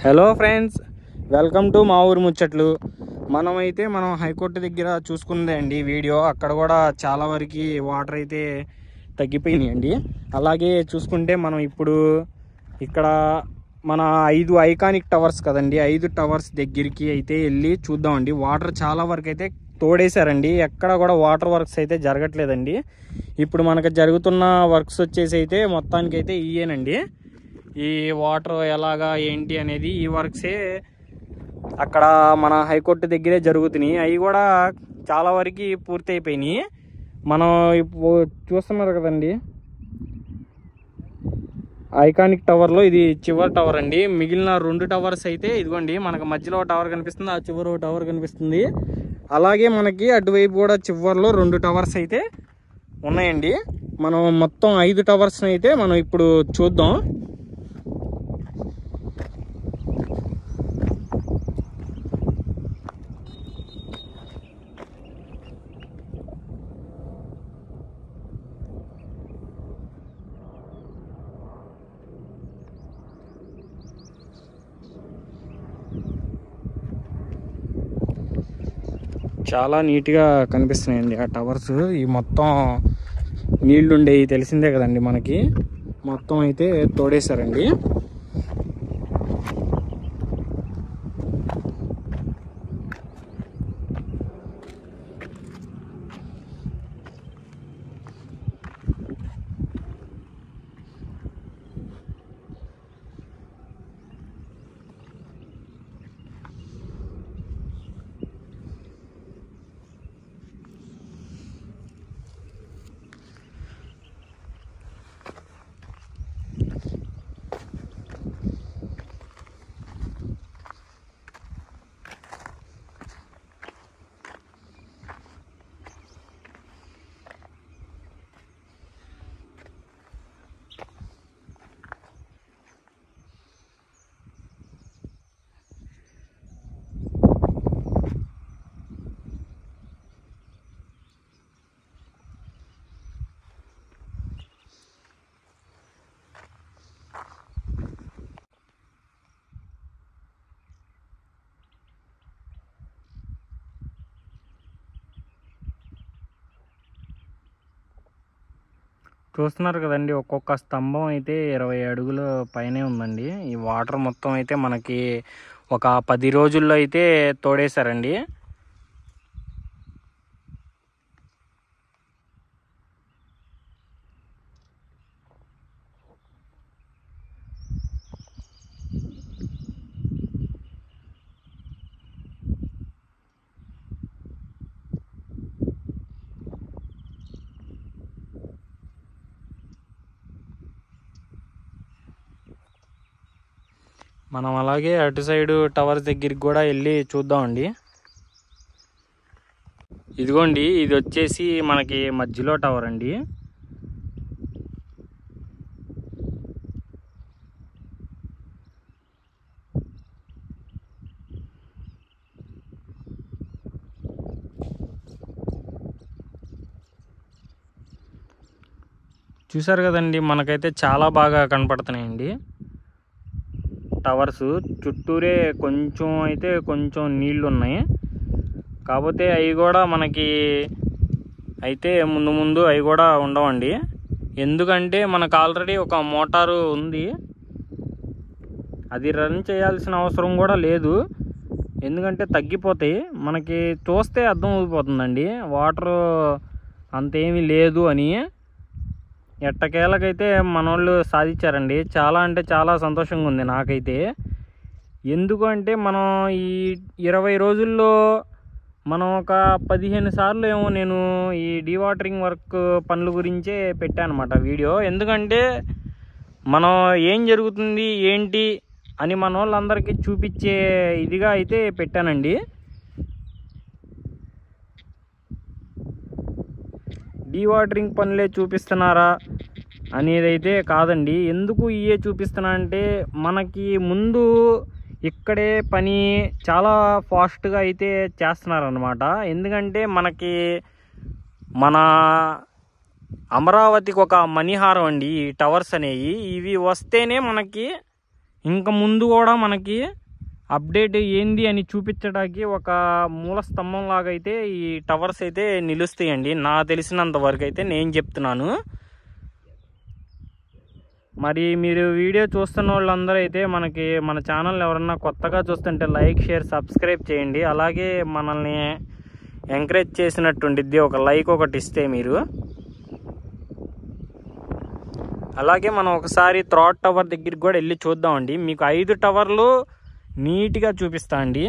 Hello friends, welcome to మా ఊరు ముచ్చట్లు. మనం హైకోర్టు దగ్గర చూసుకుందే అండి వీడియో. అక్కడ కూడా చాలా వరకు వాటర్ అయితే తగ్గిపోయినాయి అండి. అలాగే చూసుకుంటే మనం ఇప్పుడు ఇక్కడ మన 5 ఐకానిక్ టవర్స్ కదండి, 5 టవర్స్ దగ్గరికి అయితే వెళ్ళి చూద్దామండి. వాటర్ చాలా వరకు అయితే తోడేశారండి, ఎక్కడ కూడా వాటర్ వర్క్స్ అయితే జరగట్లేదండి. ఇప్పుడు మనకు జరుగుతున్న వర్క్స్ వచ్చేసి అయితే మొత్తానికి అయితే ఇయేనండి. ఈ వాటర్ ఎలాగా ఏంటి అనేది ఈ వర్క్సే అక్కడ మన హైకోర్టు దగ్గరే జరుగుతున్నాయి. అవి కూడా చాలా వరకు పూర్తి అయిపోయినాయి. మనం ఇప్పుడు చూస్తున్నారు కదండి, ఐకానిక్ టవర్లో ఇది చివరి టవర్ అండి. మిగిలిన 2 టవర్స్ అయితే ఇదిగోండి, మనకు మధ్యలో టవర్ కనిపిస్తుంది, ఆ చివరి టవర్ కనిపిస్తుంది. అలాగే మనకి అటువైపు కూడా చివరిలో 2 టవర్స్ అయితే ఉన్నాయండి. మనం మొత్తం 5 టవర్స్ అయితే మనం ఇప్పుడు చూద్దాం. చాలా నీట్గా కనిపిస్తున్నాయండి ఆ టవర్స్. ఈ మొత్తం నీళ్లుండేవి తెలిసిందే కదండి మనకి, మొత్తం అయితే తోడేశారండి. చూస్తున్నారు కదండి, ఒక్కొక్క స్తంభం అయితే 20 అడుగుల పైనే ఉందండి. ఈ వాటర్ మొత్తం అయితే మనకి ఒక 10 రోజుల్లో అయితే తోడేశారండి. మనం అలాగే అటు సైడ్ టవర్స్ దగ్గరికి కూడా వెళ్ళి చూద్దామండి. ఇదిగోండి, ఇది వచ్చేసి మనకి మధ్యలో టవర్ అండి. చూసారు కదండి, మనకైతే చాలా బాగా కనపడుతున్నాయండి టవర్స్. చుట్టూరే కొంచెం నీళ్ళు ఉన్నాయి. కాకపోతే అవి కూడా మనకి అయితే ముందు అవి కూడా ఉండవండి. ఎందుకంటే మనకు ఆల్రెడీ ఒక మోటారు ఉంది, అది రన్ చేయాల్సిన అవసరం కూడా లేదు. ఎందుకంటే తగ్గిపోతాయి, మనకి చూస్తే అర్థం అయిపోతుందండి వాటర్ అంతేమీ లేదు అని. ఎట్టకేలకైతే మనోళ్ళు సాధించారండి. చాలా అంటే చాలా సంతోషంగా ఉంది నాకైతే. ఎందుకంటే మనం ఈ 20 రోజుల్లో మనం ఒక 15 సార్లు ఏమో నేను ఈ డీవాటరింగ్ వర్క్ పనుల గురించే పెట్టాను అన్నమాట వీడియో. ఎందుకంటే మనం ఏం జరుగుతుంది ఏంటి అని మన వాళ్ళందరికీ చూపించే ఇదిగా అయితే పెట్టానండి. డీవాటరింగ్ పనులే చూపిస్తున్నారా అనేది అయితే కాదండి. ఎందుకు ఇవే చూపిస్తున్నా అంటే, మనకి ముందు ఇక్కడే పని చాలా ఫాస్ట్గా అయితే చేస్తున్నారన్నమాట. ఎందుకంటే మనకి మన అమరావతికి ఒక మణిహారం అండి ఈ టవర్స్ అనేవి. ఇవి వస్తేనే మనకి ఇంకా ముందు కూడా మనకి అప్డేట్ ఏంది అని చూపించడానికి ఒక మూల స్తంభం లాగా అయితే ఈ టవర్స్ అయితే నిలుస్తాయండి, నా తెలిసినంత వరకు అయితే నేను చెప్తున్నాను. మరి మీరు వీడియో చూస్తున్న వాళ్ళందరూ అయితే మన ఛానల్ ఎవరన్నా కొత్తగా చూస్తుంటే లైక్, షేర్, సబ్స్క్రైబ్ చేయండి. అలాగే మనల్ని ఎంకరేజ్ చేసినట్టుండిద్ది ఒక లైక్ ఒకటి ఇస్తే మీరు. అలాగే మనం ఒకసారి థ్రాట్ టవర్ దగ్గరికి కూడా వెళ్ళి చూద్దామండి. మీకు 5 టవర్లు నీట్గా చూపిస్తా అండి.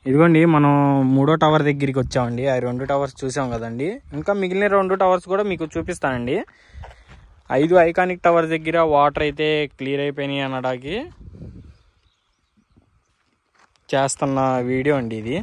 ఇదిగోండి మనం 3వ టవర్ దగ్గరికి వచ్చామండి. ఆ 2 టవర్స్ చూసాం కదండి. ఇంకా మిగిలిన 2 టవర్స్ కూడా మీకు చూపిస్తానండి. 5 ఐకానిక్ టవర్స్ దగ్గర వాటర్ అయితే క్లియర్ అయిపోయినాయి అనడానికి చేస్తున్న వీడియో అండి ఇది.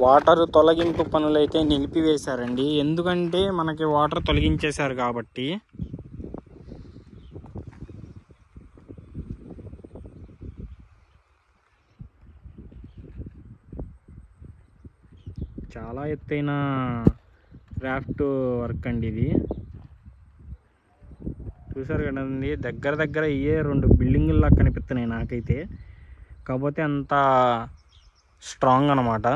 వాటర్ తొలగింపు పనులు అయితే నిలిపివేశారండి, ఎందుకంటే మనకి వాటర్ తొలగించేశారు కాబట్టి. చాలా ఎత్తైన క్రాఫ్ట్ వర్క్ అండి ఇది. చూసారు కదండి, దగ్గర దగ్గర 2 బిల్డింగుల్లా కనిపిస్తున్నాయి నాకైతే. కాకపోతే అంత స్ట్రాంగ్ అన్నమాట.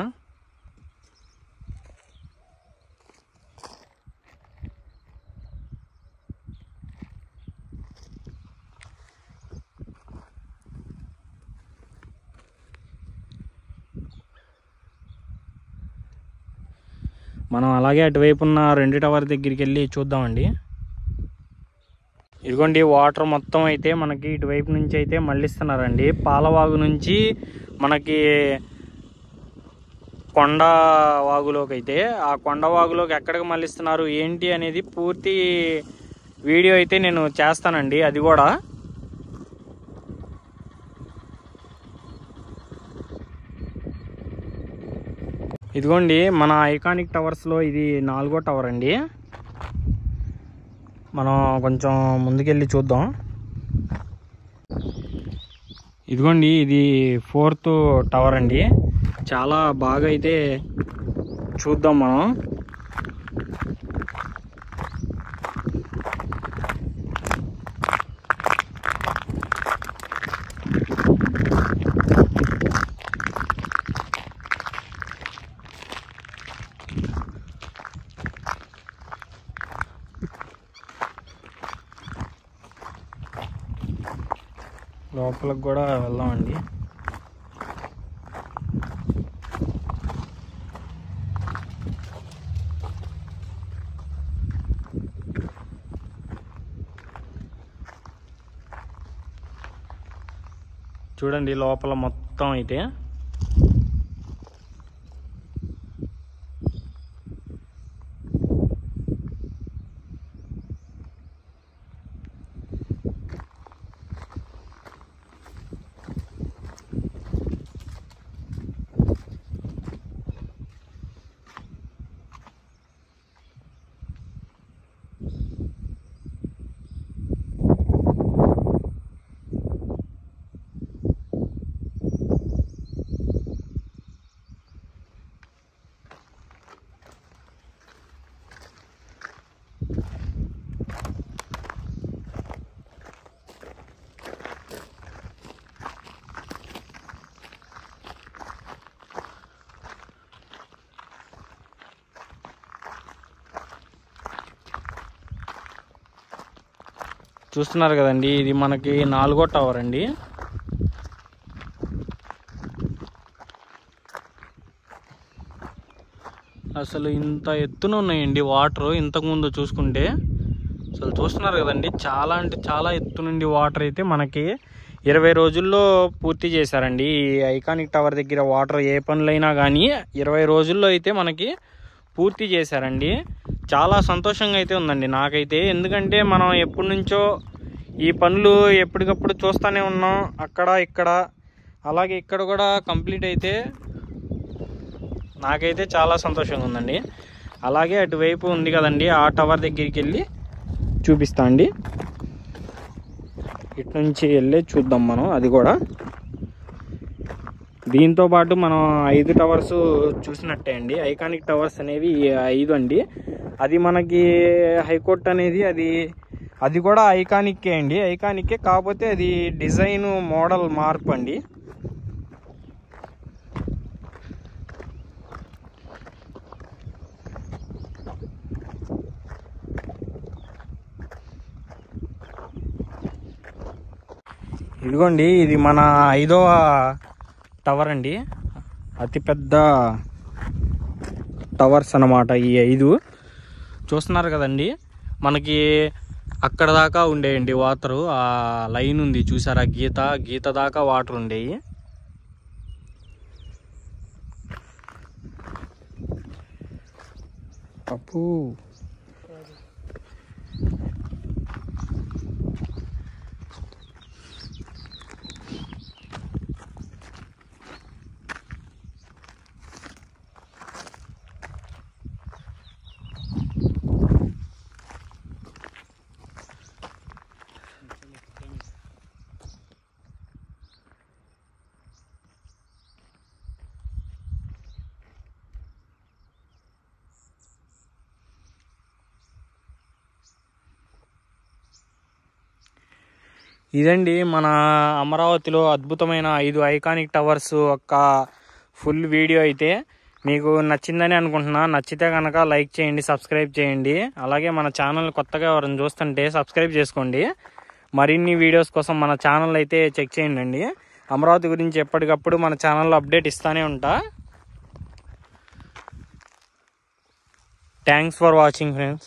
మనం అలాగే అటువైపు ఉన్న 2 టవర్ దగ్గరికి వెళ్ళి చూద్దామండి. ఇదిగోండి వాటర్ మొత్తం అయితే మనకి ఇటువైపు నుంచి అయితే మళ్ళిస్తున్నారండి. పాలవాగు నుంచి మనకి కొండవాగులోకి అయితే, ఆ కొండవాగులోకి ఎక్కడికి మళ్ళిస్తున్నారు ఏంటి అనేది పూర్తి వీడియో అయితే నేను చేస్తానండి. అది కూడా ఇదిగోండి మన ఐకానిక్ టవర్స్లో ఇది 4వ టవర్ అండి. మనం కొంచెం ముందుకెళ్ళి చూద్దాం. ఇదిగోండి ఇది 4th టవర్ అండి. చాలా బాగా అయితే చూద్దాం మనం. లోపలికి కూడా వెళ్దామండి. చూడండి లోపల మొత్తం అయితే చూస్తున్నారు కదండి, ఇది మనకి 4వ టవర్ అండి. అసలు ఇంత ఎత్తున ఉన్నాయండి వాటర్. ఇంతకుముందు చూసుకుంటే అసలు చూస్తున్నారు కదండి, చాలా అంటే చాలా ఎత్తు నుండి వాటర్ అయితే మనకి 20 రోజుల్లో పూర్తి చేశారండి. ఈ ఐకానిక్ టవర్ దగ్గర వాటర్ ఏ పనులైనా కానీ 20 రోజుల్లో అయితే మనకి పూర్తి చేశారండి. చాలా సంతోషంగా అయితే ఉందండి నాకైతే. ఎందుకంటే మనం ఎప్పటి నుంచో ఈ పనులు ఎప్పటికప్పుడు చూస్తూనే ఉన్నాం, అక్కడ ఇక్కడ. అలాగే ఇక్కడ కూడా కంప్లీట్ అయితే నాకైతే చాలా సంతోషంగా ఉందండి. అలాగే అటువైపు ఉంది కదండి, ఆ టవర్ దగ్గరికి వెళ్ళి చూపిస్తా అండి. ఇటు నుంచి వెళ్ళి చూద్దాం మనం. అది కూడా దీంతో పాటు మనం 5 టవర్స్ చూసినట్టే అండి. ఐకానిక్ టవర్స్ అనేవి 5 అండి. అది మనకి హైకోర్టు అనేది అది కూడా ఐకానిక్కే అండి. ఐకానిక్కే, కాకపోతే అది డిజైన్ మోడల్ మార్పు అండి. ఇదిగోండి, ఇది మన 5వ టవర్ అండి. అతిపెద్ద టవర్స్ అన్నమాట ఈ 5. చూస్తున్నారు కదండి, మనకి అక్కడ దాకా ఉండేయండి వాటరు. ఆ లైన్ ఉంది చూసారా, గీత దాకా వాటర్ ఉండేవి. అప్పు ఇదండి మన అమరావతిలో అద్భుతమైన 5 ఐకానిక్ టవర్స్ యొక్క ఫుల్ వీడియో అయితే మీకు నచ్చిందని అనుకుంటున్నా. నచ్చితే కనుక లైక్ చేయండి, సబ్స్క్రైబ్ చేయండి. అలాగే మన ఛానల్ కొత్తగా ఎవరైనా చూస్తుంటే సబ్స్క్రైబ్ చేసుకోండి. మరిన్ని వీడియోస్ కోసం మన ఛానల్ అయితే చెక్ చేయండి. అమరావతి గురించి ఎప్పటికప్పుడు మన ఛానల్లో అప్డేట్ ఇస్తూనే ఉంటా. Thanks for watching friends.